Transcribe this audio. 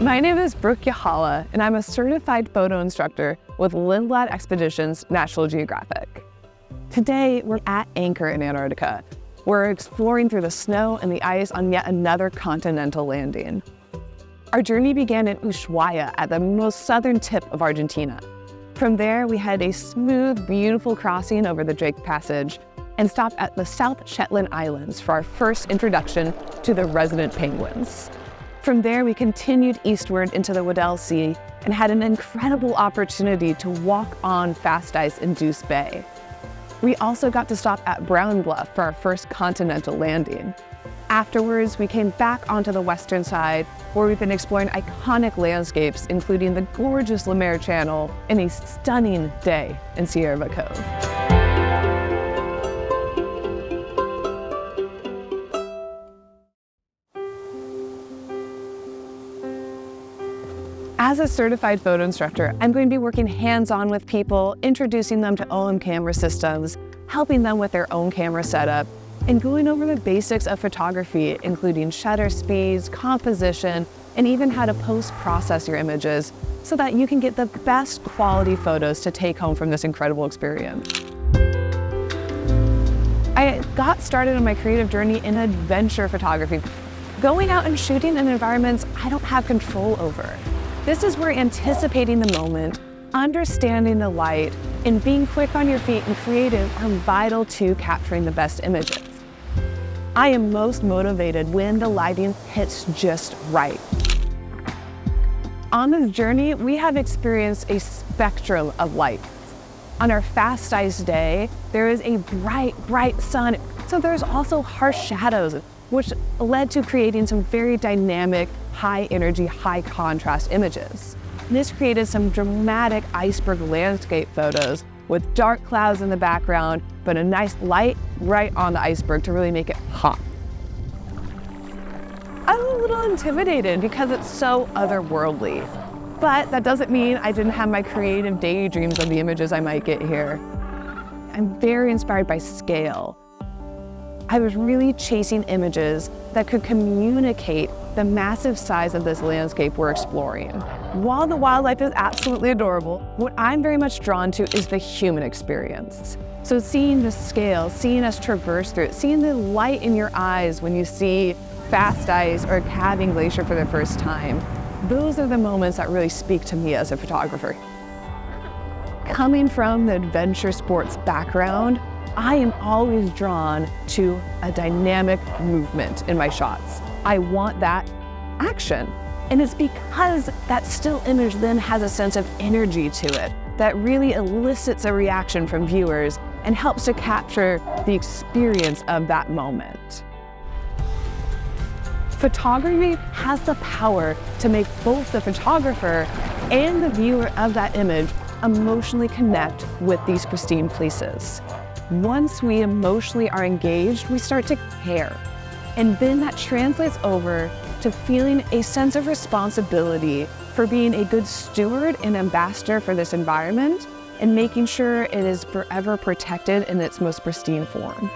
My name is Brooke Juhula, and I'm a certified photo instructor with Lindblad Expeditons-National Geographic. Today, we're at anchor in Antarctica. We're exploring through the snow and the ice on yet another continental landing. Our journey began in Ushuaia at the most southern tip of Argentina. From there, we had a smooth, beautiful crossing over the Drake Passage and stopped at the South Shetland Islands for our first introduction to the resident penguins. From there, we continued eastward into the Weddell Sea and had an incredible opportunity to walk on fast ice in Deuce Bay. We also got to stop at Brown Bluff for our first continental landing. Afterwards, we came back onto the western side, where we've been exploring iconic landscapes, including the gorgeous Lemaire Channel and a stunning day in Sierra Cove. As a certified photo instructor, I'm going to be working hands-on with people, introducing them to OM camera systems, helping them with their own camera setup, and going over the basics of photography, including shutter speeds, composition, and even how to post-process your images so that you can get the best quality photos to take home from this incredible experience. I got started on my creative journey in adventure photography, going out and shooting in environments I don't have control over. This is where anticipating the moment, understanding the light, and being quick on your feet and creative are vital to capturing the best images. I am most motivated when the lighting hits just right. On this journey, we have experienced a spectrum of light. On our fast ice day, there is a bright sun, so there's also harsh shadows, which led to creating some very dynamic, high energy, high contrast images. This created some dramatic iceberg landscape photos with dark clouds in the background, but a nice light right on the iceberg to really make it pop. I'm a little intimidated because it's so otherworldly, but that doesn't mean I didn't have my creative daydreams of the images I might get here. I'm very inspired by scale. I was really chasing images that could communicate the massive size of this landscape we're exploring. While the wildlife is absolutely adorable, what I'm very much drawn to is the human experience. So seeing the scale, seeing us traverse through it, seeing the light in your eyes when you see fast ice or a calving glacier for the first time, those are the moments that really speak to me as a photographer. Coming from the adventure sports background, I am always drawn to a dynamic movement in my shots. I want that action. And it's because that still image then has a sense of energy to it that really elicits a reaction from viewers and helps to capture the experience of that moment. Photography has the power to make both the photographer and the viewer of that image emotionally connect with these pristine places. Once we emotionally are engaged, we start to care. And then that translates over to feeling a sense of responsibility for being a good steward and ambassador for this environment and making sure it is forever protected in its most pristine form.